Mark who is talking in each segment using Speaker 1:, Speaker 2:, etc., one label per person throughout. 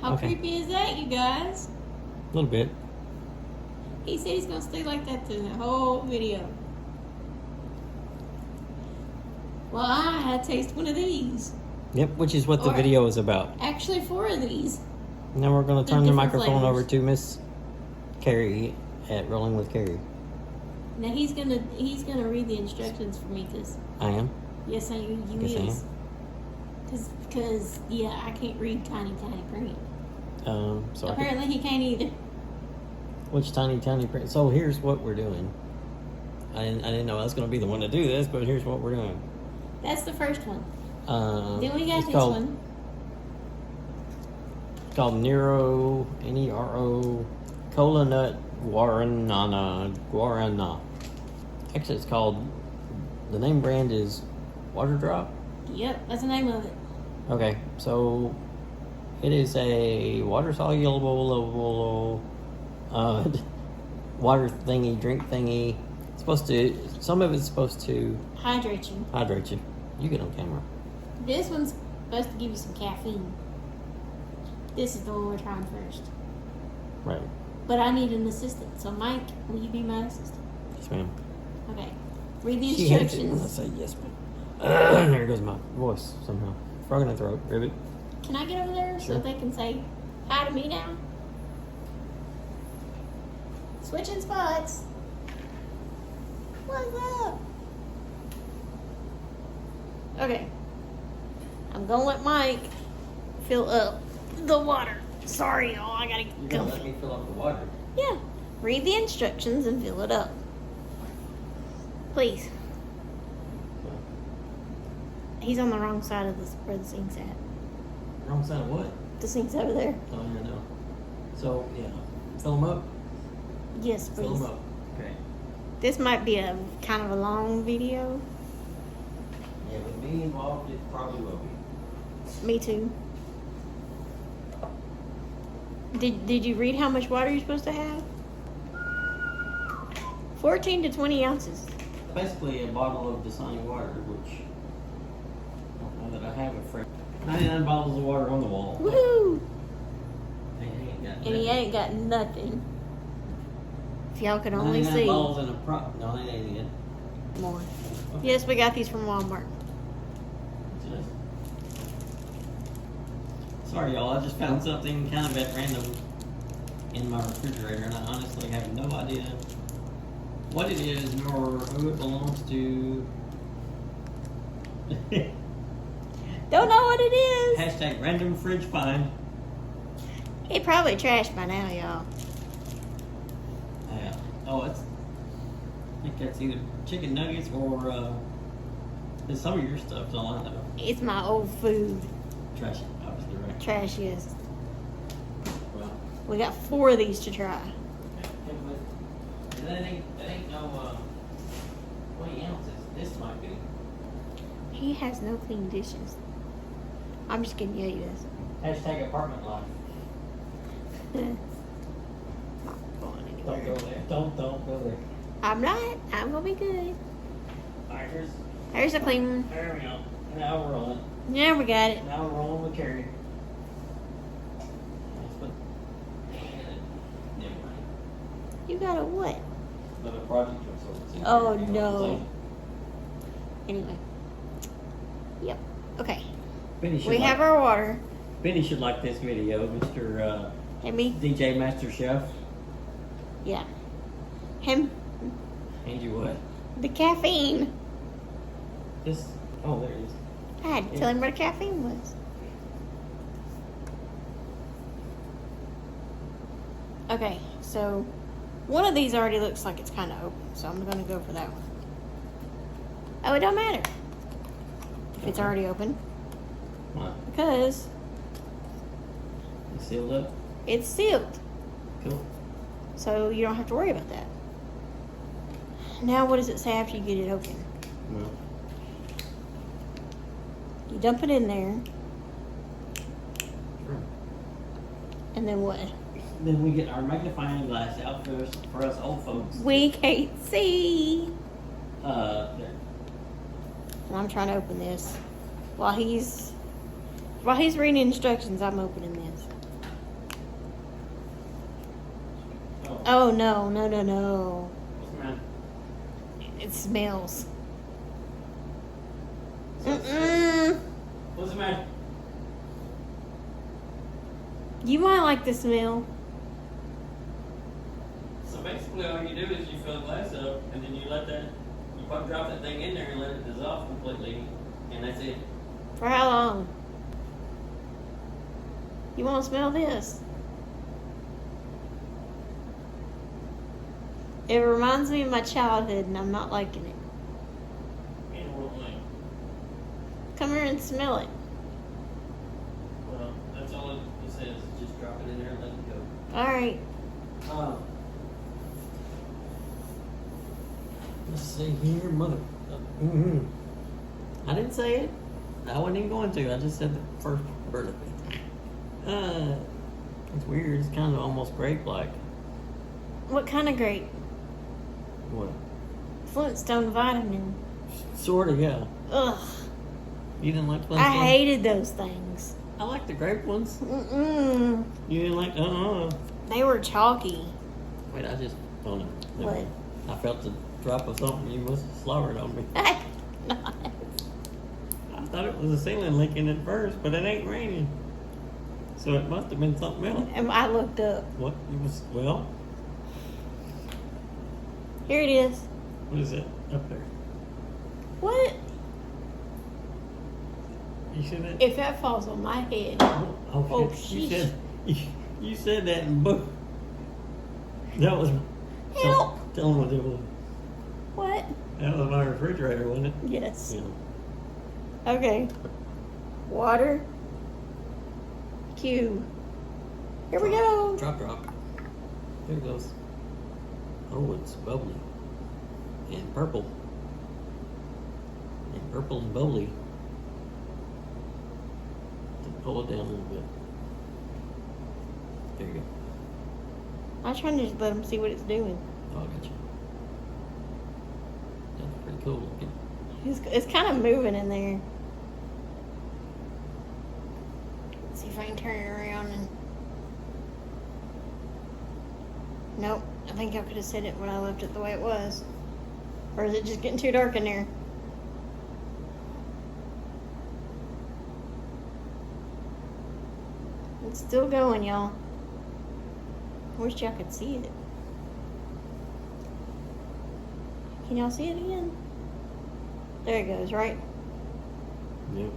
Speaker 1: How
Speaker 2: Okay.
Speaker 1: creepy is that, you guys?
Speaker 2: A little bit.
Speaker 1: He said he's gonna stay like that through the whole video. Well, I had to taste one of these.
Speaker 2: Yep, which is what the
Speaker 1: Or-
Speaker 2: video is about.
Speaker 1: Actually, 4 of these.
Speaker 2: Now we're going to turn the
Speaker 1: different
Speaker 2: microphone
Speaker 1: flavors.
Speaker 2: over to Miss Carrie at Rolling with Carrie.
Speaker 1: Now he's gonna read the instructions for me, cause
Speaker 2: I am.
Speaker 1: yes, you
Speaker 2: Yes, I
Speaker 1: is. Cause yeah, I can't read tiny print.
Speaker 2: So I
Speaker 1: Apparently he can't either.
Speaker 2: which tiny print? So here's what we're doing. I didn't know I was going to be the one to do this, but here's what we're doing.
Speaker 1: That's the first one. Then we got
Speaker 2: it's
Speaker 1: this
Speaker 2: called,
Speaker 1: one.
Speaker 2: It's called Nero, Nero, Cola Nut Guarana. Actually, it's called, the name brand is Water Drop.
Speaker 1: Yep, that's the name of it.
Speaker 2: Okay, so it is a water soluble, water thingy, drink thingy. It's supposed to, some of it's supposed to
Speaker 1: Hydrate you.
Speaker 2: hydrate you. You get on camera.
Speaker 1: This one's supposed to give you some caffeine. This is the one we're trying first.
Speaker 2: Right.
Speaker 1: But I need an assistant. So Mike, will you be my assistant?
Speaker 2: Yes, ma'am.
Speaker 1: Okay. Read the
Speaker 2: She hates it when I
Speaker 1: instructions.
Speaker 2: say yes, ma'am. There goes my voice somehow. Frog in the throat. Ribbit.
Speaker 1: Can I get over there so
Speaker 2: Sure.
Speaker 1: they can say hi to me now? Switching spots. What's up? Okay. I'm gonna let Mike fill up the water. Sorry, y'all. I gotta go.
Speaker 2: me fill up the water.
Speaker 1: Yeah. Read the instructions and fill it up. Please. He's on the wrong side of this where the sink's at.
Speaker 2: Wrong side of what?
Speaker 1: The sink's over there.
Speaker 2: Oh, yeah, no. So, yeah. Fill them up.
Speaker 1: Yes,
Speaker 2: Fill
Speaker 1: please.
Speaker 2: them up. Okay.
Speaker 1: This might be a kind of a long video.
Speaker 2: Yeah, with me involved, it probably will be.
Speaker 1: Me too. Did you read how much water you're supposed to have? 14 to 20 ounces.
Speaker 2: Basically, a bottle of Dasani water, which I don't know that I have it for 99 bottles of water on the wall.
Speaker 1: Woohoo!
Speaker 2: They ain't got
Speaker 1: And he
Speaker 2: nothing.
Speaker 1: ain't got nothing. If y'all could only
Speaker 2: 99
Speaker 1: see
Speaker 2: bottles in a prop. No, they ain't it.
Speaker 1: more. Yes, we got these from Walmart.
Speaker 2: Just... Sorry, y'all. I just found something kind of at random in my refrigerator, and I honestly have no idea what it is nor who it belongs to.
Speaker 1: Don't know what it is.
Speaker 2: Hashtag random fridge find.
Speaker 1: He probably trashed by now, y'all.
Speaker 2: Yeah. Oh, it's. I think that's either chicken nuggets or it's some of your stuff's all I know.
Speaker 1: It's my old food.
Speaker 2: Trash, obviously, right?
Speaker 1: Trash is.
Speaker 2: Well,
Speaker 1: We got 4 of these to try.
Speaker 2: that ain't no 20 ounces. This might be.
Speaker 1: He has no clean dishes. I'm just gonna you this.
Speaker 2: Hashtag apartment life.
Speaker 1: Not going
Speaker 2: Don't
Speaker 1: anywhere.
Speaker 2: go there. Don't go there.
Speaker 1: I'm not. I'm gonna be good.
Speaker 2: Alright,
Speaker 1: There's a clean one.
Speaker 2: there we go. Now we're rolling.
Speaker 1: Yeah, we got it.
Speaker 2: Now we're rolling with Carrie. Never mind.
Speaker 1: You got a what?
Speaker 2: Another project consultancy.
Speaker 1: Oh, no. Anyway. Yep. Okay.
Speaker 2: Benny should
Speaker 1: We
Speaker 2: like,
Speaker 1: have our water.
Speaker 2: Benny should like this video, Mr.
Speaker 1: And me?
Speaker 2: DJ Master Chef.
Speaker 1: Yeah. Him.
Speaker 2: And you what?
Speaker 1: The caffeine.
Speaker 2: This. Oh, there it is.
Speaker 1: I had to tell him where the caffeine was. Okay, so one of these already looks like it's kind of open, so I'm going to go for that one. Oh, it don't matter if it's
Speaker 2: Okay.
Speaker 1: already open
Speaker 2: What?
Speaker 1: because
Speaker 2: You sealed up?
Speaker 1: it's sealed,
Speaker 2: Cool.
Speaker 1: so you don't have to worry about that. Now, what does it say after you get it open?
Speaker 2: Well,
Speaker 1: You dump it in there,
Speaker 2: sure.
Speaker 1: and then what?
Speaker 2: Then we get our magnifying glass out for us old folks.
Speaker 1: We can't see.
Speaker 2: There.
Speaker 1: And I'm trying to open this while he's reading instructions. I'm opening this. Oh no, no, no, no.
Speaker 2: What's the matter?
Speaker 1: It smells.
Speaker 2: Mm-mm. What's the matter?
Speaker 1: You might like the smell.
Speaker 2: So basically, all you do is you fill the glass up, and then you let that, drop that thing in there and let it dissolve completely, and that's it.
Speaker 1: For how long? You want to smell this? It reminds me of my childhood, and I'm not liking it.
Speaker 2: And what way?
Speaker 1: Come here and smell it.
Speaker 2: Well, that's all it says. Just drop it in there and let it go.
Speaker 1: All right.
Speaker 2: Let's see here, mother. Mm-hmm. I didn't say it. I wasn't even going to. I just said the first part of it. It's weird. It's kind of almost grape-like.
Speaker 1: What kind of grape?
Speaker 2: What?
Speaker 1: Flintstone vitamin.
Speaker 2: Sort of, yeah.
Speaker 1: Ugh.
Speaker 2: You didn't like Flintstone?
Speaker 1: I hated those things.
Speaker 2: I like the grape ones.
Speaker 1: Mm-mm.
Speaker 2: You didn't like?
Speaker 1: They were chalky.
Speaker 2: Wait, I just. Oh no.
Speaker 1: What?
Speaker 2: I felt the drop of something. You must have slobbered on me.
Speaker 1: Not.
Speaker 2: I thought it was a ceiling leaking at first, but it ain't raining. So it must have been something else.
Speaker 1: And I looked up.
Speaker 2: What? It was, well,
Speaker 1: Here it is.
Speaker 2: what is it? Up there.
Speaker 1: What?
Speaker 2: You see that?
Speaker 1: If that falls on my head.
Speaker 2: Oh,
Speaker 1: sheesh.
Speaker 2: You said that in book. That was.
Speaker 1: Help!
Speaker 2: Tell them what it was.
Speaker 1: What?
Speaker 2: That was my refrigerator, wasn't it?
Speaker 1: Yes.
Speaker 2: Yeah.
Speaker 1: Okay. Water. Cube. Here we go.
Speaker 2: Drop. There it goes. Oh, it's bubbly. And purple. And purple and bubbly. Pull it down a little bit. There you go.
Speaker 1: I'm trying to just let them see what it's doing.
Speaker 2: Oh, I got you. That's pretty cool looking.
Speaker 1: It's kind of moving in there. Let's see if I can turn it around and. Nope. I think I could have said it when I left it the way it was. Or is it just getting too dark in there? It's still going, y'all. I wish y'all could see it. Can y'all see it again? There it goes, right?
Speaker 2: Yep.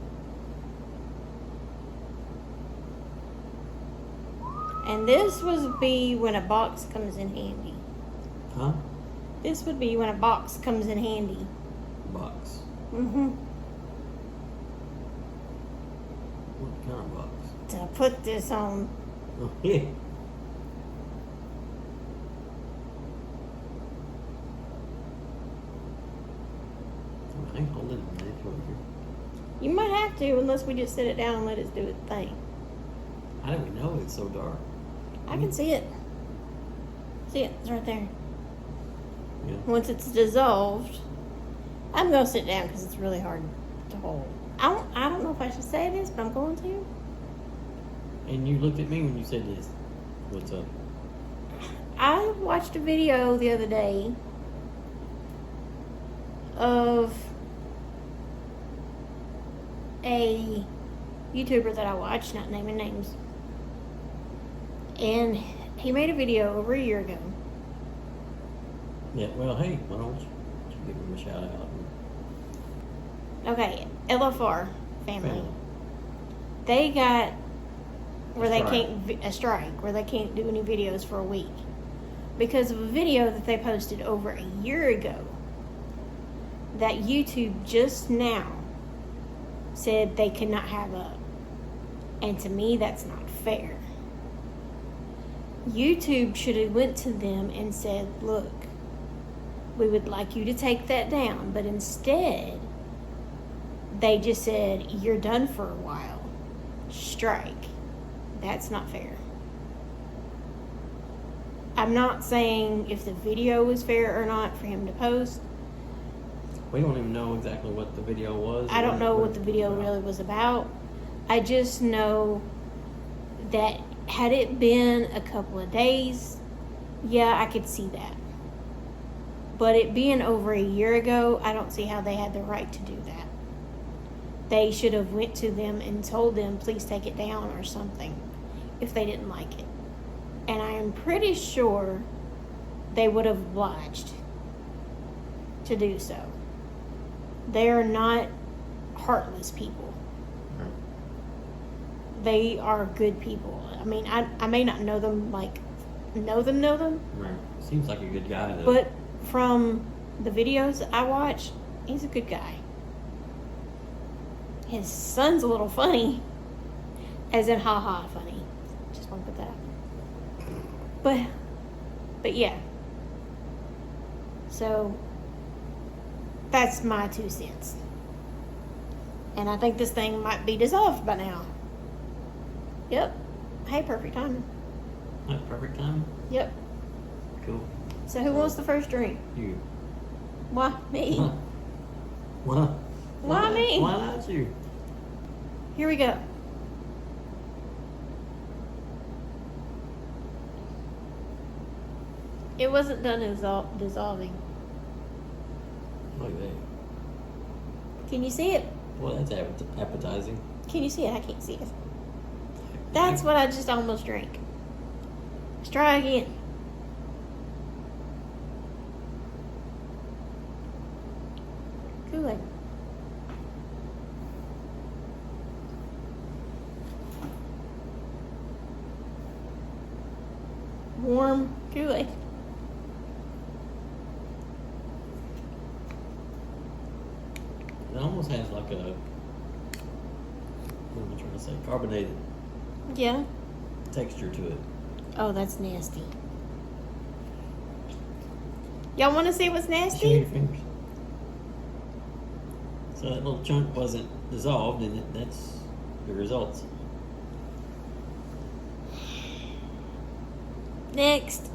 Speaker 1: And this would be when a box comes in handy.
Speaker 2: Huh?
Speaker 1: This would be when a box comes in handy.
Speaker 2: Box.
Speaker 1: Mm-hmm.
Speaker 2: What kind of box?
Speaker 1: To put this on.
Speaker 2: Oh, yeah. I ain't holding it a minute over here.
Speaker 1: You might have to, unless we just sit it down and let it do its thing.
Speaker 2: How do we know it's so dark?
Speaker 1: I can see it. See it? It's right there.
Speaker 2: Yeah.
Speaker 1: Once it's dissolved, I'm gonna sit down because it's really hard to hold. I don't know if I should say this, but I'm going to.
Speaker 2: And you looked at me when you said this. What's up?
Speaker 1: I watched a video the other day of a YouTuber that I watch, not naming names. And he made a video over a year ago.
Speaker 2: Yeah, well, hey, why don't you give him a shout out?
Speaker 1: Okay, LFR family.
Speaker 2: Family.
Speaker 1: They got where they
Speaker 2: Strike.
Speaker 1: can't a strike where they can't do any videos for a week because of a video that they posted over a year ago that YouTube just now said they could not have up. And to me, that's not fair. YouTube should have went to them and said, look, we would like you to take that down. But instead, they just said, you're done for a while. Strike. That's not fair. I'm not saying if the video was fair or not for him to post.
Speaker 2: We don't even know exactly what the video was.
Speaker 1: I don't know what the video really was about. I just know that had it been a couple of days, Yeah, I could see that. But it being over a year ago, I don't see how they had the right to do that. They should have went to them and told them, please take it down or something, if they didn't like it. And I am pretty sure they would have obliged to do so. They are not heartless people.
Speaker 2: Right.
Speaker 1: They are good people. I mean, I may not know them, like, know them,
Speaker 2: Right. Seems like a good guy, though.
Speaker 1: but from the videos I watch, he's a good guy. His son's a little funny, as in haha funny. Just want to put that out. But yeah. So that's my 2 cents. And I think this thing might be dissolved by now. Yep. Hey, perfect timing.
Speaker 2: Like, perfect time.
Speaker 1: Yep.
Speaker 2: Cool.
Speaker 1: So who wants the first drink?
Speaker 2: You.
Speaker 1: Why me?
Speaker 2: Why?
Speaker 1: Why me?
Speaker 2: Why not you?
Speaker 1: Here we go. It wasn't done dissolving.
Speaker 2: Look at that.
Speaker 1: Can you see it?
Speaker 2: Well, that's appetizing.
Speaker 1: Can you see it? I can't see it. That's what I just almost drank. Let's try again. Kool-Aid. Warm Kool-Aid.
Speaker 2: It almost has like a, what am I trying to say? Carbonated
Speaker 1: Yeah.
Speaker 2: texture to it.
Speaker 1: Oh, that's nasty. Y'all want to see what's
Speaker 2: Show your
Speaker 1: nasty?
Speaker 2: fingers. So that little chunk wasn't dissolved, and that's the results.
Speaker 1: Next.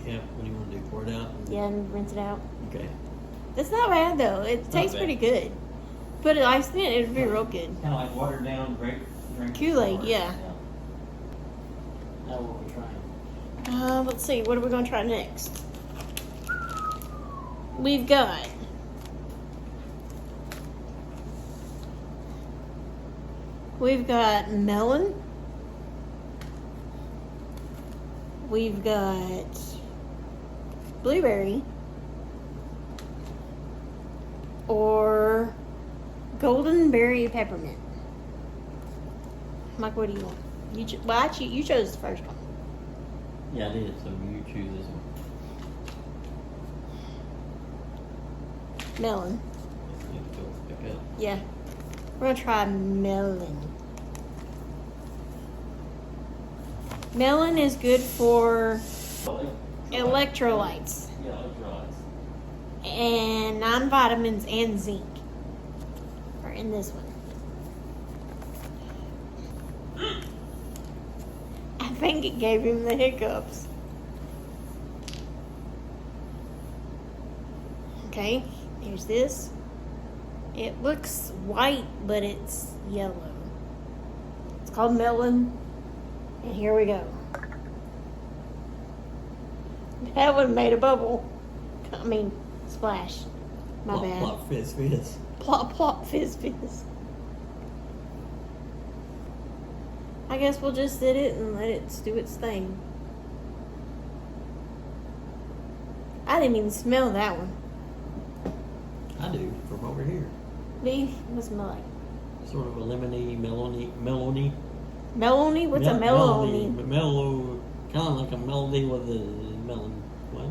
Speaker 2: Yeah, what do you want to do? Pour it out?
Speaker 1: Yeah, and rinse it out.
Speaker 2: Okay.
Speaker 1: It's not bad though. It
Speaker 2: Not
Speaker 1: tastes
Speaker 2: bad.
Speaker 1: pretty good. Put it ice in it, it'd be real good.
Speaker 2: Kind of like watered down grape drink.
Speaker 1: Kool-Aid, yeah.
Speaker 2: Now what we're trying.
Speaker 1: Let's see. What are we going to try next? We've got melon. We've got blueberry or golden berry peppermint. Mike, what do you want? You chose the first one.
Speaker 2: Yeah, I did. So you choose this one.
Speaker 1: Melon.
Speaker 2: You have to go pick up.
Speaker 1: Yeah. We're going to try melon. Melon is good for electrolytes
Speaker 2: Yeah, electrolytes.
Speaker 1: and non-vitamins and zinc are in this one. I think it gave him the hiccups. Okay, here's this. It looks white, but it's yellow. It's called melon. And here we go. That one made a bubble. I mean, splash. My
Speaker 2: Plop,
Speaker 1: bad.
Speaker 2: plop, fizz, fizz.
Speaker 1: Plop, plop, fizz, fizz. I guess we'll just sit it and let it do its thing. I didn't even smell that one.
Speaker 2: I do, from over here.
Speaker 1: Me? What smell like?
Speaker 2: Sort of a lemony, melony.
Speaker 1: Melony? What's a melony?
Speaker 2: Mellow, kind of like a melody with a melon. What?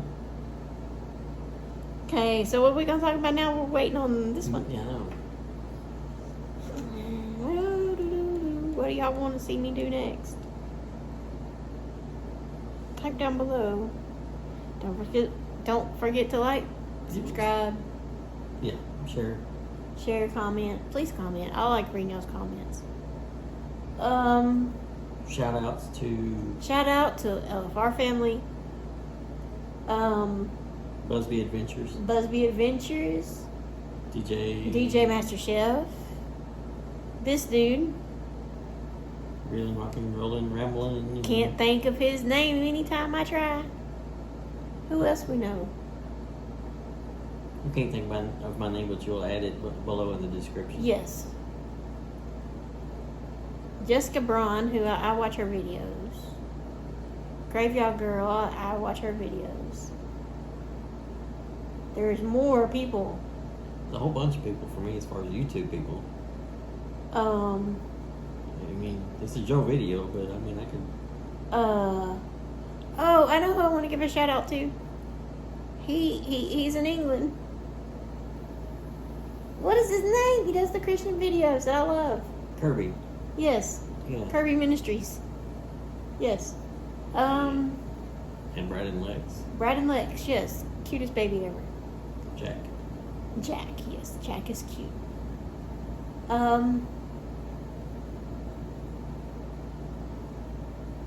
Speaker 1: Okay, so what are we going to talk about now? We're waiting on this one.
Speaker 2: Yeah, I know.
Speaker 1: What do y'all want to see me do next? Type down below. Don't forget to like, subscribe,
Speaker 2: Yeah, sure.
Speaker 1: share, comment. Please comment. I like reading those comments.
Speaker 2: Shout outs to
Speaker 1: Shout out to LFR family.
Speaker 2: Busby Adventures,
Speaker 1: Busby Adventures.
Speaker 2: DJ
Speaker 1: DJ Master Chef. This dude.
Speaker 2: Reeling, rocking, rolling, rambling.
Speaker 1: Can't think of his name anytime I try. Who else we know?
Speaker 2: I can't think of my name, but you'll add it below in the description.
Speaker 1: Yes. Jessica Braun, who I watch her videos. Graveyard Girl, I watch her videos. There's more people.
Speaker 2: A whole bunch of people for me as far as YouTube people. I mean, it's a Joe video, but I mean, I could.
Speaker 1: Oh, I know who I want to give a shout out to. He's in England. What is his name? He does the Christian videos that I love.
Speaker 2: Kirby.
Speaker 1: Yes.
Speaker 2: Yeah.
Speaker 1: Kirby Ministries. Yes.
Speaker 2: And Brad and Lex.
Speaker 1: Brad and Lex, yes. Cutest baby ever.
Speaker 2: Jack.
Speaker 1: Jack, yes. Jack is cute.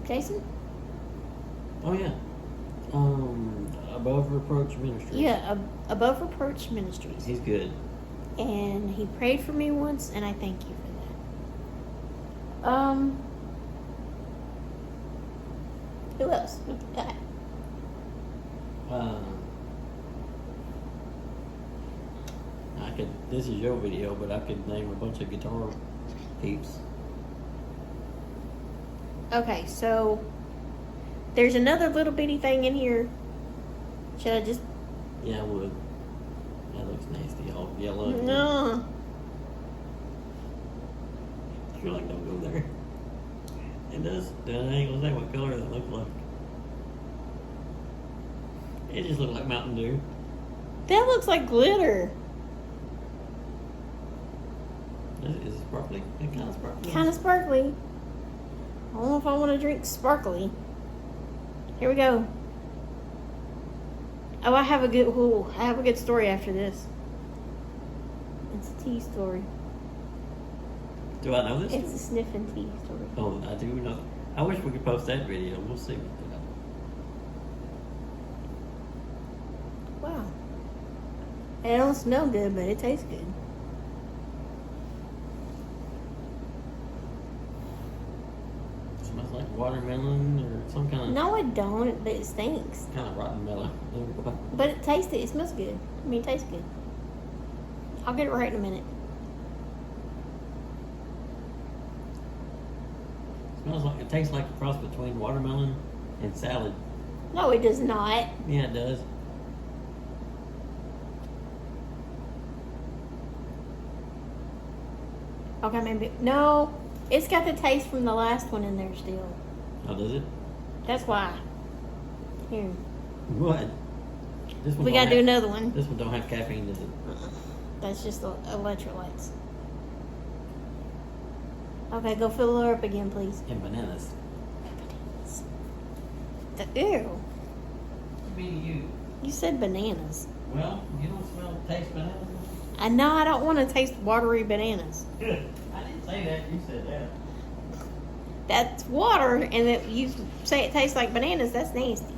Speaker 1: Jason?
Speaker 2: Oh yeah. Above Reproach Ministries.
Speaker 1: Yeah, Above Reproach Ministries.
Speaker 2: He's good.
Speaker 1: And he prayed for me once, and I thank you for that. Who else?
Speaker 2: This is your video, but I could name a bunch of guitar peeps.
Speaker 1: Okay, so there's another little bitty thing in here. Should I just?
Speaker 2: Yeah, I would. That looks nasty, all yellow.
Speaker 1: No.
Speaker 2: You're like, don't go there. It does. I ain't gonna say what color that looks like. It just looks like Mountain Dew.
Speaker 1: That looks like glitter.
Speaker 2: Is it sparkly? It kind of sparkly.
Speaker 1: Kind of sparkly. I don't know if I want to drink sparkly. Here we go. Oh, I have a good story after this. It's a tea story.
Speaker 2: Do I know this?
Speaker 1: It's a sniffing tea story.
Speaker 2: Oh, I do know. I wish we could post that video. We'll see.
Speaker 1: Wow. It don't smell good, but it tastes good.
Speaker 2: Smells like watermelon or some kind of.
Speaker 1: No, it don't. But it stinks.
Speaker 2: Kind of rotten melon.
Speaker 1: But it tastes. It smells good. I mean, it tastes good. I'll get it right in a minute.
Speaker 2: Smells like it tastes like a cross between watermelon and salad.
Speaker 1: No, it does not.
Speaker 2: Yeah, it does.
Speaker 1: Okay, maybe. No, it's got the taste from the last one in there still.
Speaker 2: Oh, does it?
Speaker 1: That's why. Here.
Speaker 2: What? This one
Speaker 1: We
Speaker 2: don't
Speaker 1: gotta do
Speaker 2: have-
Speaker 1: another one.
Speaker 2: This one don't have caffeine, does it?
Speaker 1: That's just the electrolytes. Okay, go fill her up again, please.
Speaker 2: And bananas.
Speaker 1: Ew.
Speaker 2: What do you mean
Speaker 1: You said bananas.
Speaker 2: Well, you don't taste bananas?
Speaker 1: I know I don't want to taste watery bananas.
Speaker 2: I didn't say that. You said that.
Speaker 1: That's water, and that you say it tastes like bananas. That's nasty.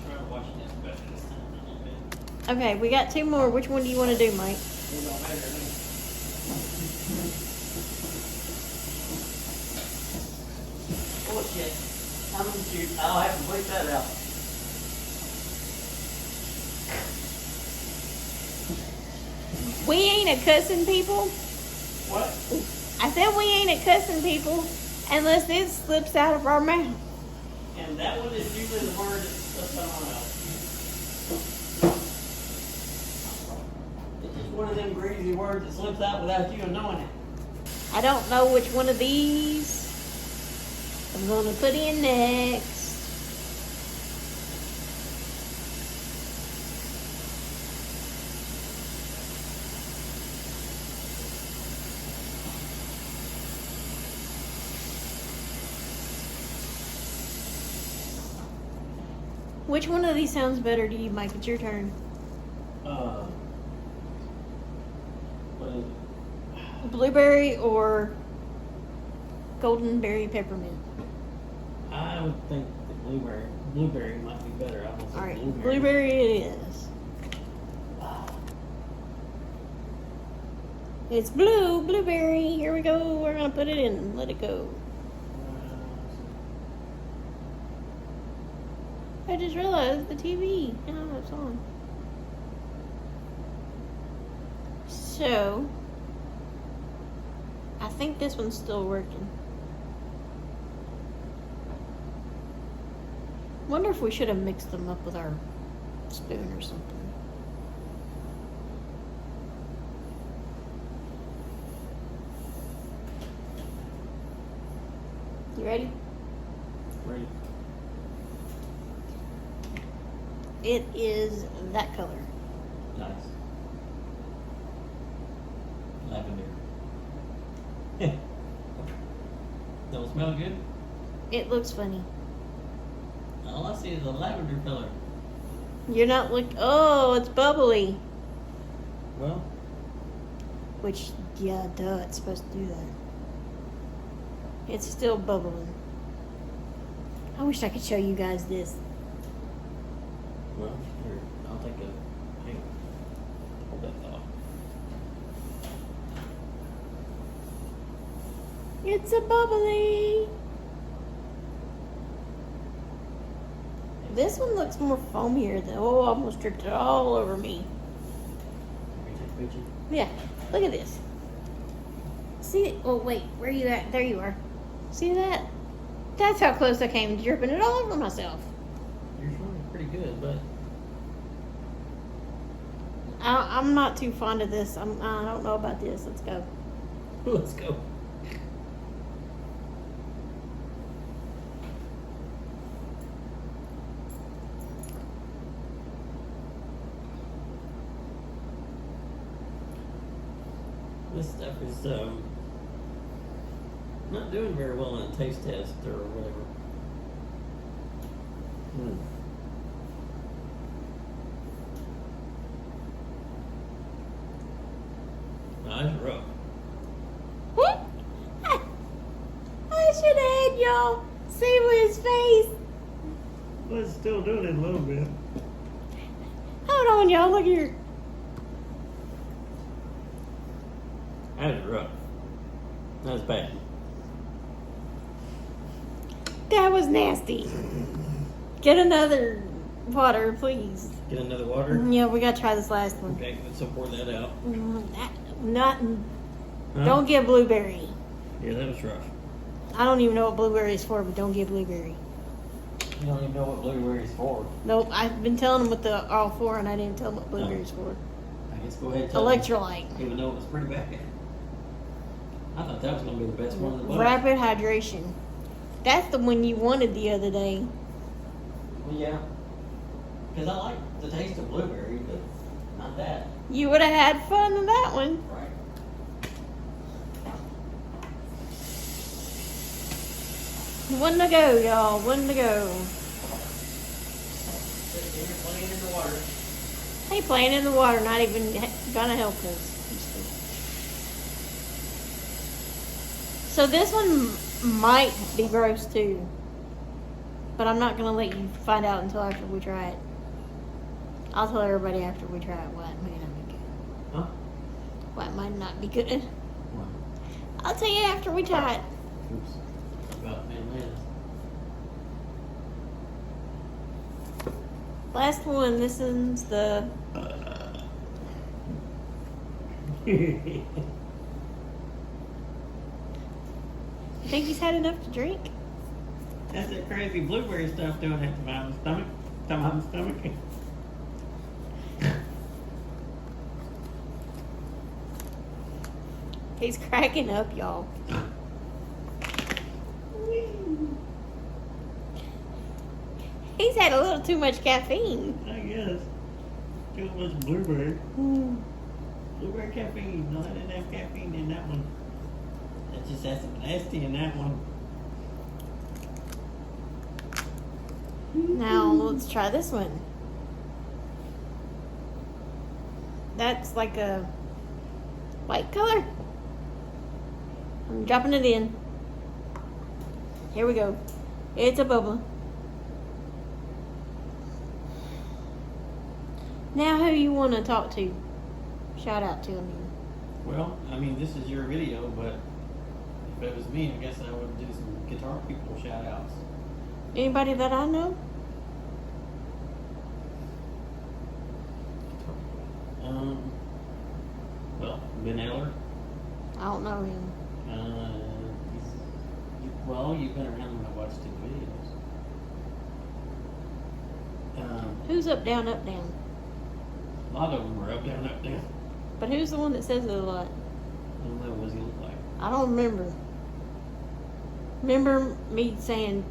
Speaker 2: Try to watch this better this time a little bit.
Speaker 1: Okay, we got two more. Which one do you want to do, Mike?
Speaker 2: It don't matter to me. Bullshit. I'll have to bleep that out.
Speaker 1: We ain't a cussing people.
Speaker 2: What?
Speaker 1: I said we ain't a cussing people unless this slips out of our mouth.
Speaker 2: And that one is usually the word that slips out of my mouth. It's just one of them greasy words that slips out without you knowing it.
Speaker 1: I don't know which one of these I'm going to put in next. Which one of these sounds better to you, Mike? It's your turn.
Speaker 2: What is it?
Speaker 1: Blueberry or golden berry peppermint?
Speaker 2: I would think the blueberry might be better. I don't
Speaker 1: All right,
Speaker 2: think
Speaker 1: blueberry it is. It's blueberry. Here we go. We're gonna gonna put it in and let it go. I just realized the TV. Oh, it's on. So, I think this one's still working. Wonder if we should have mixed them up with our spoon or something. You ready?
Speaker 2: Ready.
Speaker 1: It is that color.
Speaker 2: Nice. Lavender. Don't smell good?
Speaker 1: It looks funny.
Speaker 2: All I see is a lavender color.
Speaker 1: You're not oh, it's bubbly.
Speaker 2: Well,
Speaker 1: Which, yeah, duh, it's supposed to do that. It's still bubbling. I wish I could show you guys this.
Speaker 2: well, here, I'll take a. Hang on. Hold that thought.
Speaker 1: It's a bubbly. This one looks more foamier than, oh, I almost dripped it all over me.
Speaker 2: Can you take a picture?
Speaker 1: Yeah, look at this. See it? Oh, wait, where are you at? There you are. See that? That's how close I came to dripping it all over myself.
Speaker 2: Yours was pretty good, but
Speaker 1: I'm not too fond of this. I don't know about this. Let's go.
Speaker 2: let's go. This stuff is not doing very well in a taste test or whatever. That's rough.
Speaker 1: What? I should have had y'all see with his face.
Speaker 2: Well, it's still doing it a little bit.
Speaker 1: Hold on, y'all. Look here.
Speaker 2: That is rough. That's bad.
Speaker 1: That was nasty. Get another water, please.
Speaker 2: Get another water?
Speaker 1: Yeah, we gotta try this last one.
Speaker 2: Okay, so pour that out. Huh?
Speaker 1: Don't get blueberry.
Speaker 2: Yeah, that was rough.
Speaker 1: I don't even know what blueberry is for, but don't get blueberry.
Speaker 2: You don't even know what blueberry is for.
Speaker 1: Nope, I've been telling them what the all for, and I didn't tell them what blueberry is for.
Speaker 2: I guess go ahead and tell them,
Speaker 1: Electrolyte.
Speaker 2: even though it was pretty bad. I thought that was going to be the best one of the bunch.
Speaker 1: Rapid hydration. That's the one you wanted the other day.
Speaker 2: Well, yeah. Because I like the taste of blueberry, but not that.
Speaker 1: You would have had fun with that one.
Speaker 2: Right.
Speaker 1: One to go, y'all. One to go.
Speaker 2: You're playing in the water.
Speaker 1: Hey, playing in the water, not even gonna help us. So this one might be gross too, but I'm not gonna let you find out until after we try it. I'll tell everybody after we try it what might not be good.
Speaker 2: Huh?
Speaker 1: What might not be good.
Speaker 2: What?
Speaker 1: I'll tell you after we try it.
Speaker 2: Oops. About mayonnaise.
Speaker 1: Last one. This is the. I think he's had enough to drink.
Speaker 2: That's that crazy blueberry stuff doing it to my stomach. To my stomach.
Speaker 1: He's cracking up, y'all. He's had a little too much caffeine.
Speaker 2: I guess. Too much blueberry. Blueberry caffeine. No, I didn't have caffeine in that one. That just has some nasty in that one.
Speaker 1: Now let's try this one. That's like a white color. I'm dropping it in. Here we go. It's a bubble. Now who you want to talk to? Shout out to him.
Speaker 2: Well, I mean, this is your video, but If it was me, I guess I would do some guitar people shout outs.
Speaker 1: Anybody that I know?
Speaker 2: Well, Ben Eller.
Speaker 1: I don't know him.
Speaker 2: You've been around when I watched his videos.
Speaker 1: Who's Up Down Up Down?
Speaker 2: A lot of them were up, down, up, down.
Speaker 1: But who's the one that says it a lot?
Speaker 2: I don't know what does he look like.
Speaker 1: I don't remember. Remember me saying,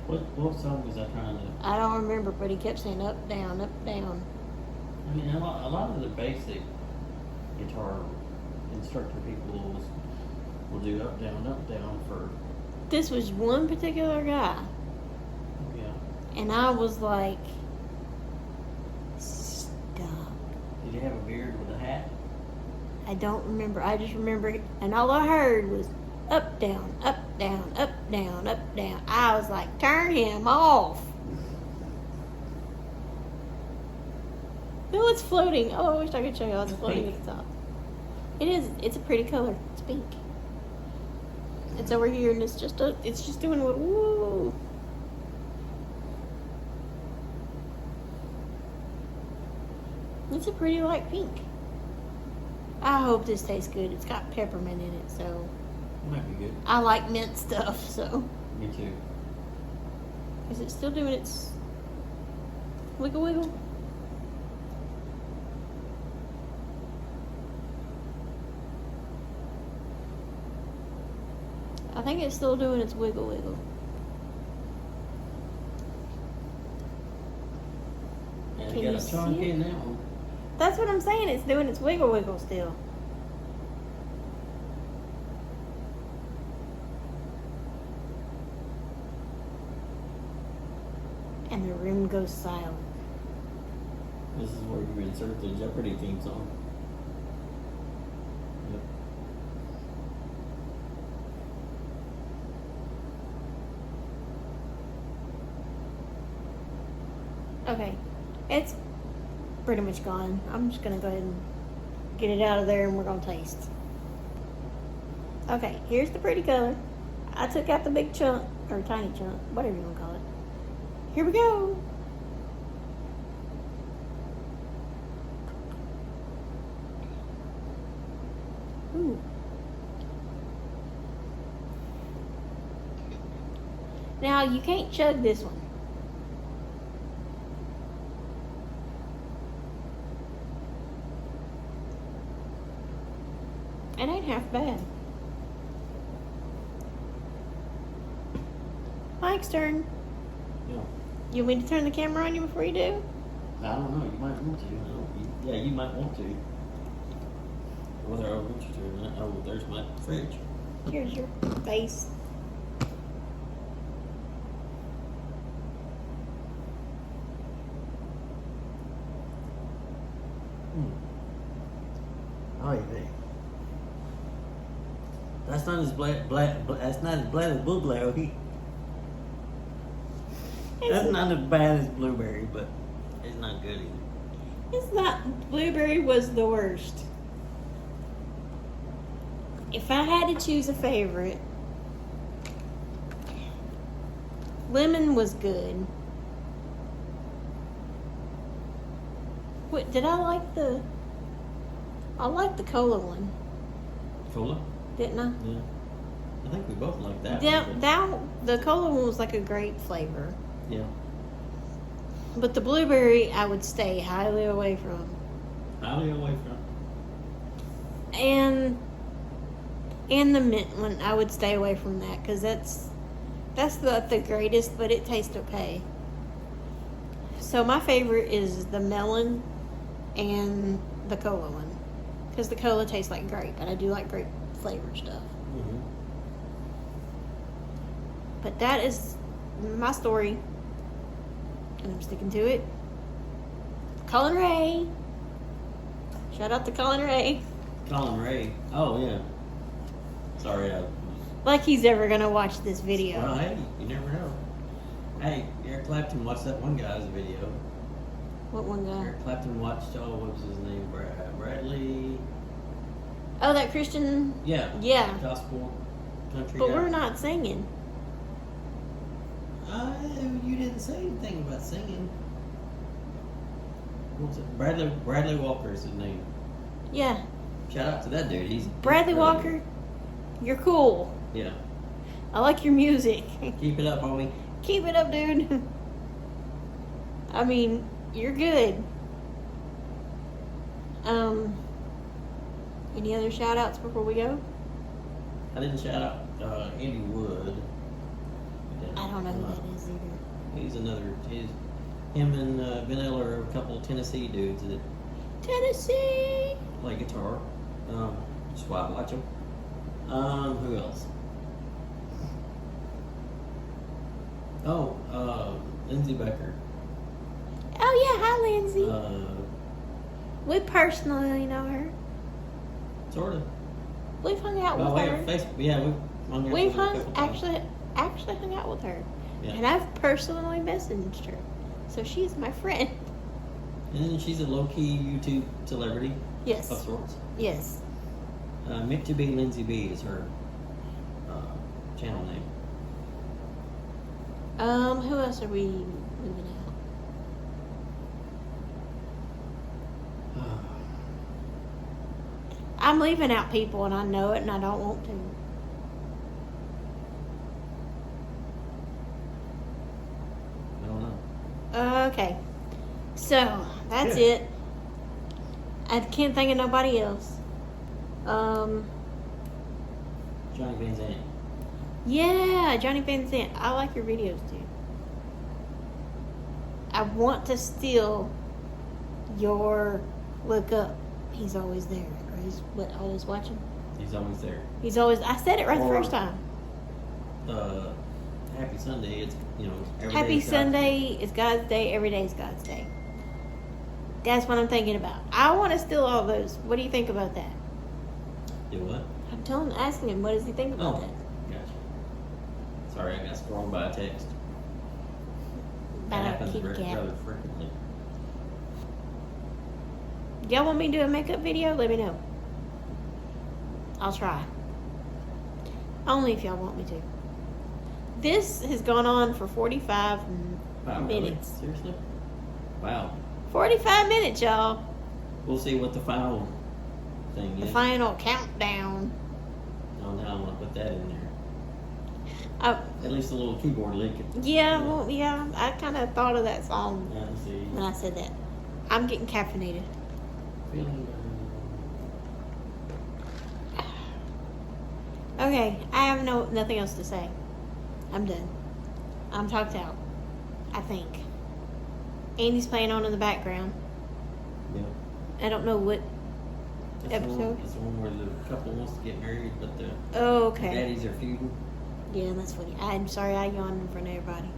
Speaker 2: What song was I trying to?
Speaker 1: I don't remember, but he kept saying up, down, up, down.
Speaker 2: I mean, a lot of the basic guitar instructor people will do up, down for.
Speaker 1: This was one particular guy,
Speaker 2: Yeah.
Speaker 1: and I was like, stop.
Speaker 2: Did he have a beard with a hat?
Speaker 1: I don't remember. I just remember, and all I heard was up, down, up, down, up, down, up, down. I was like, turn him off. No, it's floating. Oh, I wish I could show you how it's floating at the top. It is. It's a pretty color. It's pink. It's over here, and it's just doing a little woo. It's a pretty light pink. I hope this tastes good. It's got peppermint in it, so
Speaker 2: It might be good.
Speaker 1: I like mint stuff. So
Speaker 2: Me too.
Speaker 1: is it still doing its wiggle wiggle? I think it's still doing its wiggle wiggle.
Speaker 2: Yeah,
Speaker 1: Can
Speaker 2: got
Speaker 1: you
Speaker 2: a chunk
Speaker 1: see it?
Speaker 2: in that one.
Speaker 1: That's what I'm saying. It's doing its wiggle wiggle still. And the room goes silent.
Speaker 2: This is where you insert the Jeopardy theme song. Yep.
Speaker 1: Okay, it's pretty much gone. I'm just gonna go ahead and get it out of there, and we're gonna taste. Okay, here's the pretty color. I took out the big chunk, or tiny chunk, whatever you want to call it. Here we go. Ooh. Now, you can't chug this one. It ain't half bad. Mike's turn.
Speaker 2: Yeah.
Speaker 1: You want me to turn the camera on you before you do?
Speaker 2: I don't know. You might want to. Yeah, you might want to. Whether I want you to or not. Oh, there's my fridge.
Speaker 1: Here's your face.
Speaker 2: Oh, yeah. That's not as that's not as bad as blueberry. That's not as bad as blueberry, but it's not good either.
Speaker 1: It's not. Blueberry was the worst. If I had to choose a favorite, lemon was good. What did I like the? I liked the cola one,
Speaker 2: Cola?
Speaker 1: didn't I?
Speaker 2: Yeah. I think we both like that.
Speaker 1: The cola one was like a grape flavor,
Speaker 2: Yeah.
Speaker 1: but the blueberry I would stay highly away from.
Speaker 2: Highly away from.
Speaker 1: And the mint one, I would stay away from that because that's not the greatest, but it tastes okay. So my favorite is the melon and the cola one because the cola tastes like grape, and I do like grape flavored stuff.
Speaker 2: Mm-hmm.
Speaker 1: But that is my story, and I'm sticking to it. Colin Ray. Shout out to Colin Ray.
Speaker 2: Colin Ray. Oh, yeah. Sorry,
Speaker 1: Like he's ever gonna watch this video.
Speaker 2: well, hey, you never know. Hey, Eric Clapton watched that one guy's video.
Speaker 1: What one guy?
Speaker 2: Eric Clapton watched, what was his name? Bradley.
Speaker 1: Oh, that Christian.
Speaker 2: Yeah.
Speaker 1: Yeah.
Speaker 2: Gospel country
Speaker 1: But
Speaker 2: guy.
Speaker 1: we're not singing.
Speaker 2: You didn't say anything about singing. What's it? Bradley Walker is his name.
Speaker 1: Yeah.
Speaker 2: Shout out to that dude. He's
Speaker 1: Bradley
Speaker 2: really
Speaker 1: Walker, you're cool.
Speaker 2: good. Yeah.
Speaker 1: I like your music.
Speaker 2: Keep it up, homie.
Speaker 1: Keep it up, dude. I mean, you're good. Any other shout outs before we go?
Speaker 2: I didn't shout out Andy Wood.
Speaker 1: I don't know who that is either.
Speaker 2: He's him and Ben Eller are a couple of Tennessee dudes that
Speaker 1: Tennessee!
Speaker 2: play guitar. Just watch them. Who else? Oh, Lindsey Becker.
Speaker 1: Oh, yeah, hi, Lindsay.
Speaker 2: Uh,
Speaker 1: We personally know her.
Speaker 2: sort of.
Speaker 1: We've hung out
Speaker 2: By
Speaker 1: with
Speaker 2: way
Speaker 1: her.
Speaker 2: of Facebook. Yeah,
Speaker 1: We've
Speaker 2: hung out
Speaker 1: actually hung out with her.
Speaker 2: Yeah.
Speaker 1: And I've personally messaged her. So she's my friend.
Speaker 2: And she's a low-key YouTube celebrity
Speaker 1: Yes.
Speaker 2: of sorts.
Speaker 1: Yes.
Speaker 2: Meant to be Lindsay B is her channel name.
Speaker 1: Who else are we moving out? I'm leaving out people and I know it and I don't want to.
Speaker 2: I don't know.
Speaker 1: Okay. So, that's it. I can't think of nobody else.
Speaker 2: Johnny Van Zandt.
Speaker 1: Yeah, Johnny Van Zandt. I like your videos, dude. I want to steal your look up. He's always there. Or he's always watching.
Speaker 2: He's always there.
Speaker 1: He's always. I said it right the
Speaker 2: Or-
Speaker 1: first time.
Speaker 2: Happy Sunday. It's every
Speaker 1: Happy
Speaker 2: day is God's
Speaker 1: Sunday is God's day. Every day is God's day. That's what I'm thinking about. I want to steal all those. What do you think about that?
Speaker 2: Do what?
Speaker 1: I'm asking him. What does he think about
Speaker 2: Oh,
Speaker 1: that?
Speaker 2: gotcha. Sorry, I got scrolled by a text.
Speaker 1: About
Speaker 2: That
Speaker 1: our
Speaker 2: happens
Speaker 1: kitty cat.
Speaker 2: rather frequently.
Speaker 1: Y'all want me to do a makeup video? Let me know. I'll try. Only if y'all want me to. This has gone on for 45
Speaker 2: Wow, really?
Speaker 1: minutes.
Speaker 2: Seriously? Wow.
Speaker 1: 45 minutes, y'all.
Speaker 2: We'll see what the final thing
Speaker 1: The
Speaker 2: is.
Speaker 1: final countdown.
Speaker 2: Oh, now I'm gonna put that in there.
Speaker 1: Oh,
Speaker 2: At least a little keyboard lick.
Speaker 1: yeah, well, yeah. I kind of thought of that song
Speaker 2: Yeah, let's see.
Speaker 1: when I said that. I'm getting caffeinated.
Speaker 2: Feeling
Speaker 1: Okay, I have nothing else to say. I'm done. I'm talked out. I think. Andy's playing on in the background.
Speaker 2: yeah.
Speaker 1: I don't know what.
Speaker 2: That's the one-
Speaker 1: Episode?
Speaker 2: That's the one where the couple wants to get married, but the
Speaker 1: Oh, okay.
Speaker 2: daddies are feuding.
Speaker 1: Yeah, that's funny. I'm sorry I yawned in front of everybody.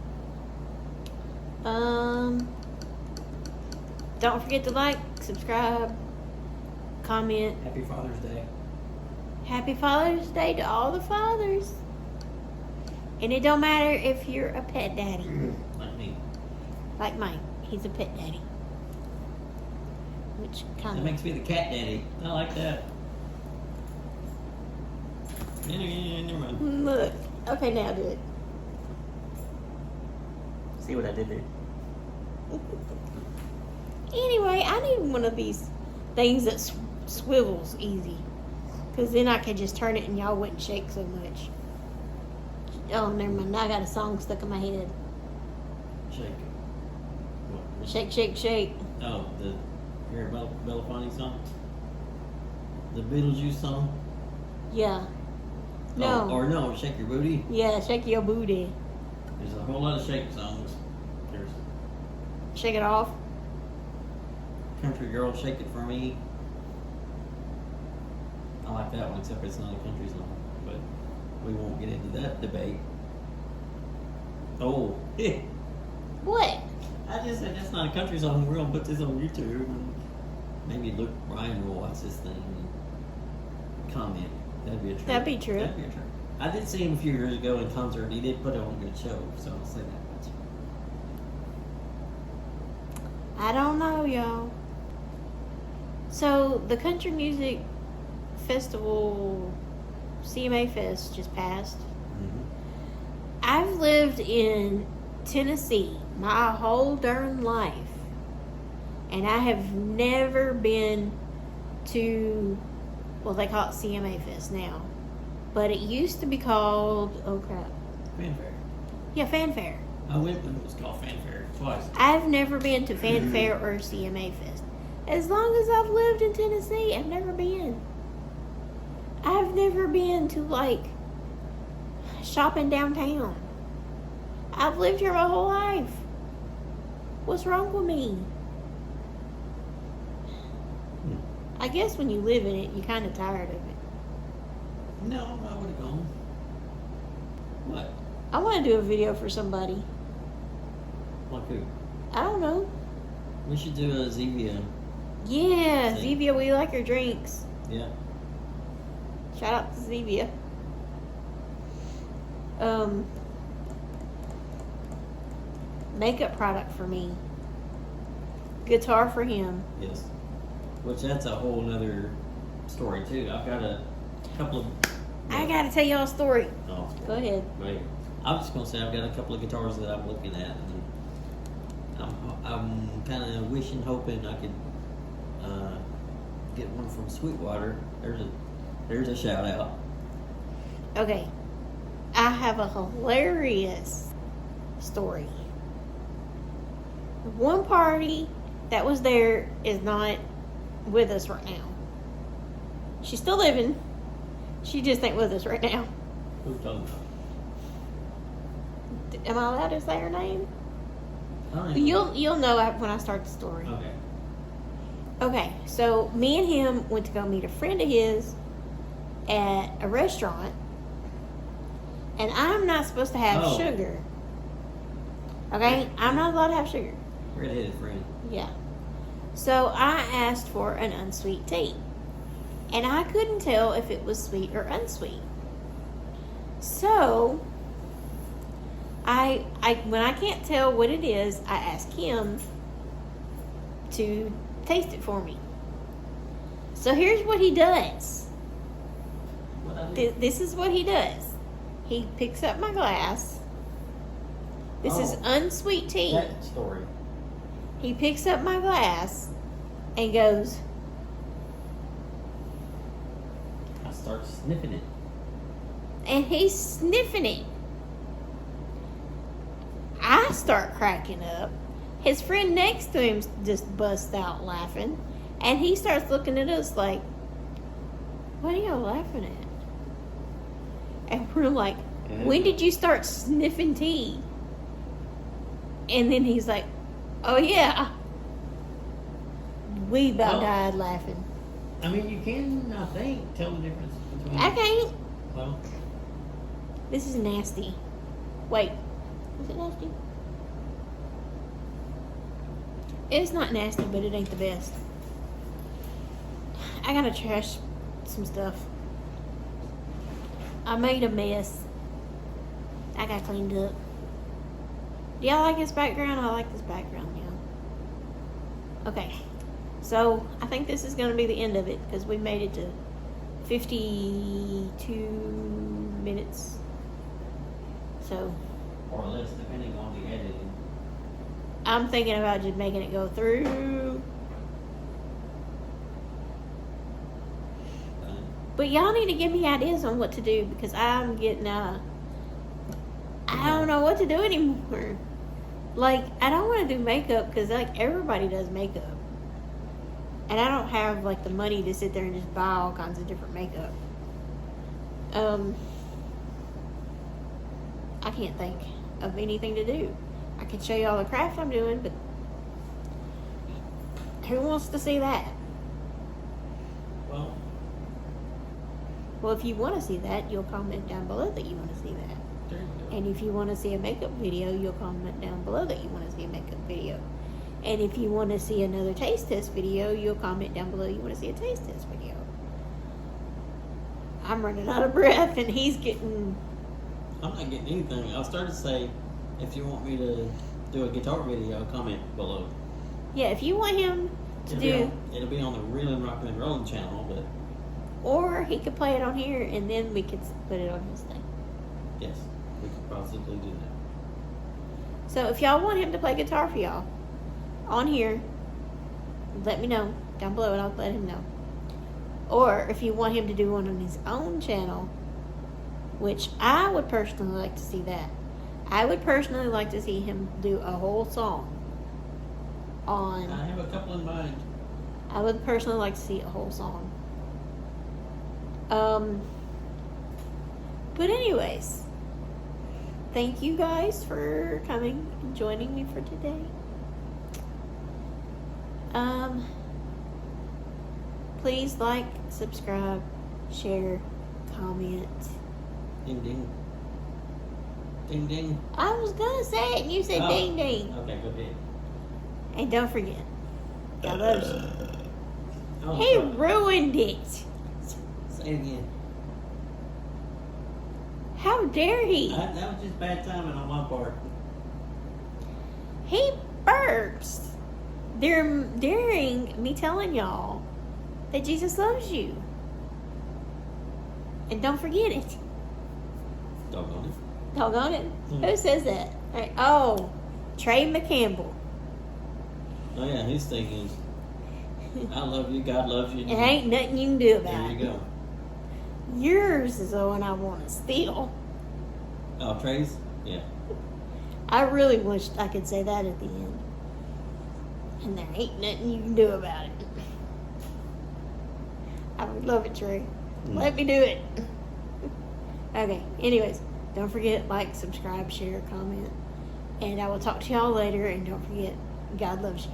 Speaker 1: Don't forget to like, subscribe, comment.
Speaker 2: Happy Father's Day.
Speaker 1: Happy Father's Day to all the fathers. And it don't matter if you're a pet daddy.
Speaker 2: Like me.
Speaker 1: Like Mike. He's a pet daddy. Which kind
Speaker 2: That
Speaker 1: of...
Speaker 2: makes me the cat daddy. I like that. Never mind.
Speaker 1: Look. Okay, now do it.
Speaker 2: See what I did there?
Speaker 1: Anyway, I need one of these things that swivels easy. Because then I could just turn it and y'all wouldn't shake so much. Oh, never mind. Now I got a song stuck in my head.
Speaker 2: Shake. What?
Speaker 1: Shake, shake, shake.
Speaker 2: Oh, the Harry Belafonte song? The Beetlejuice song?
Speaker 1: Yeah. No.
Speaker 2: Oh, or no, Shake Your Booty.
Speaker 1: Yeah, shake your booty.
Speaker 2: There's a whole lot of shake songs. There's
Speaker 1: Shake it off.
Speaker 2: Country Girl, Shake It For Me. I like that one, except it's not a country song. But we won't get into that debate. Oh, yeah.
Speaker 1: What?
Speaker 2: I just said that's not a country song. We're gonna put this on YouTube, and maybe Luke Bryan will watch this thing and comment. That'd be a trip.
Speaker 1: That'd be true.
Speaker 2: That'd be a trip. I did see him a few years ago in concert. He did put on a good show, so I'll say that much.
Speaker 1: I don't know, y'all. So, the country music festival, CMA Fest just passed.
Speaker 2: Mm-hmm.
Speaker 1: I've lived in Tennessee my whole darn life, and I have never been to, well, they call it CMA Fest now, but it used to be called, oh crap,
Speaker 2: Fanfare.
Speaker 1: yeah, Fanfare.
Speaker 2: I went when it was called Fanfare twice.
Speaker 1: I've never been to Fanfare or CMA Fest. As long as I've lived in Tennessee, I've never been. I've never been to, like, shopping downtown. I've lived here my whole life. What's wrong with me? I guess when you live in it, you're kind of tired of it.
Speaker 2: No, I would have gone. What?
Speaker 1: I want to do a video for somebody.
Speaker 2: Like who?
Speaker 1: I don't know.
Speaker 2: We should do a Zevia.
Speaker 1: Yeah,
Speaker 2: Thing.
Speaker 1: Zevia, we like your drinks.
Speaker 2: Yeah.
Speaker 1: Shout out to Zevia. Makeup product for me. Guitar for him.
Speaker 2: Yes. Which that's a whole nother story too. I've got a couple of.
Speaker 1: I gotta tell y'all a story.
Speaker 2: Oh.
Speaker 1: Go ahead.
Speaker 2: Wait. I'm just gonna say I've got a couple of guitars that I'm looking at, and I'm kind of wishing, hoping I could get one from Sweetwater. There's a shout out.
Speaker 1: Okay. I have a hilarious story. One party that was there is not with us right now. She's still living. She just ain't with us right now.
Speaker 2: Who told me?
Speaker 1: Am I allowed to say her name?
Speaker 2: I don't know.
Speaker 1: You'll know when I start the story.
Speaker 2: Okay.
Speaker 1: Okay, so me and him went to go meet a friend of his at a restaurant, and I'm not supposed to have
Speaker 2: Oh.
Speaker 1: sugar. Okay, I'm not allowed to have sugar.
Speaker 2: Redheaded friend.
Speaker 1: Yeah. So I asked for an unsweet tea, and I couldn't tell if it was sweet or unsweet. So I when I can't tell what it is, I ask him to taste it for me. So here's what he does.
Speaker 2: What I do?
Speaker 1: This is what he does. He picks up my glass. This is
Speaker 2: Oh.
Speaker 1: unsweet tea.
Speaker 2: That story.
Speaker 1: He picks up my glass and goes,
Speaker 2: I start sniffing it.
Speaker 1: and he's sniffing it. I start cracking up. His friend next to him just busts out laughing. And he starts looking at us like, what are y'all laughing at? And we're like, when did you start sniffing tea? And then he's like, oh yeah. We about
Speaker 2: Oh.
Speaker 1: died laughing.
Speaker 2: I mean, you can, I think, tell the difference between.
Speaker 1: I can't.
Speaker 2: Well,
Speaker 1: This is nasty. Wait. Is it nasty? It's not nasty, but it ain't the best. I gotta trash some stuff. I made a mess. I got cleaned up. Do y'all like this background? I like this background, yeah. Okay. So, I think this is going to be the end of it because we made it to 52 minutes. So,
Speaker 2: or less, depending on the editing.
Speaker 1: I'm thinking about just making it go through. But y'all need to give me ideas on what to do because I'm getting I don't know what to do anymore. Like, I don't want to do makeup because, like, everybody does makeup. And I don't have, like, the money to sit there and just buy all kinds of different makeup. I can't think of anything to do. I can show you all the craft I'm doing, but who wants to see that?
Speaker 2: Well,
Speaker 1: if you want to see that, you'll comment down below that you want to see that.
Speaker 2: there you go.
Speaker 1: And if you want to see a makeup video, you'll comment down below that you want to see a makeup video. And if you want to see another taste test video, you'll comment down below you want to see a taste test video. I'm running out of breath and he's getting...
Speaker 2: I'm not getting anything. I started to say, if you want me to do a guitar video, comment below.
Speaker 1: Yeah, if you want him to
Speaker 2: It'll be on the Reelin' Rockin' and Rollin' channel, but
Speaker 1: Or he could play it on here and then we could put it on his thing.
Speaker 2: Yes, we could possibly do that.
Speaker 1: So if y'all want him to play guitar for y'all on here, let me know down below and I'll let him know. Or if you want him to do one on his own channel, which I would personally like to see that. I would personally like to see him do a whole song on...
Speaker 2: I have a couple in mind.
Speaker 1: I would personally like to see a whole song. But anyways, thank you guys for coming and joining me for today. Please like, subscribe, share, comment.
Speaker 2: Ding ding. Ding ding.
Speaker 1: I was gonna say it and you said
Speaker 2: Oh.
Speaker 1: ding ding.
Speaker 2: Okay, go ahead.
Speaker 1: And don't forget, God loves you.
Speaker 2: Oh,
Speaker 1: He
Speaker 2: sorry.
Speaker 1: ruined it.
Speaker 2: Say it again.
Speaker 1: How dare he?
Speaker 2: That was just bad timing on my part.
Speaker 1: He burps during me telling y'all that Jesus loves you. And don't forget it.
Speaker 2: Doggone it.
Speaker 1: Doggone it.
Speaker 2: Hmm.
Speaker 1: Who says that? Right. Oh, Trey McCampbell.
Speaker 2: Oh yeah, his thing is, I love you, God loves you.
Speaker 1: It ain't nothing you can do about
Speaker 2: There
Speaker 1: it.
Speaker 2: you go.
Speaker 1: Yours is the one I want to steal.
Speaker 2: Oh, Trace? Yeah.
Speaker 1: I really wish I could say that at the end. And there ain't nothing you can do about it. I would love it, Trey. Let me do it. Okay, anyways, don't forget, like, subscribe, share, comment. And I will talk to y'all later. And don't forget, God loves you.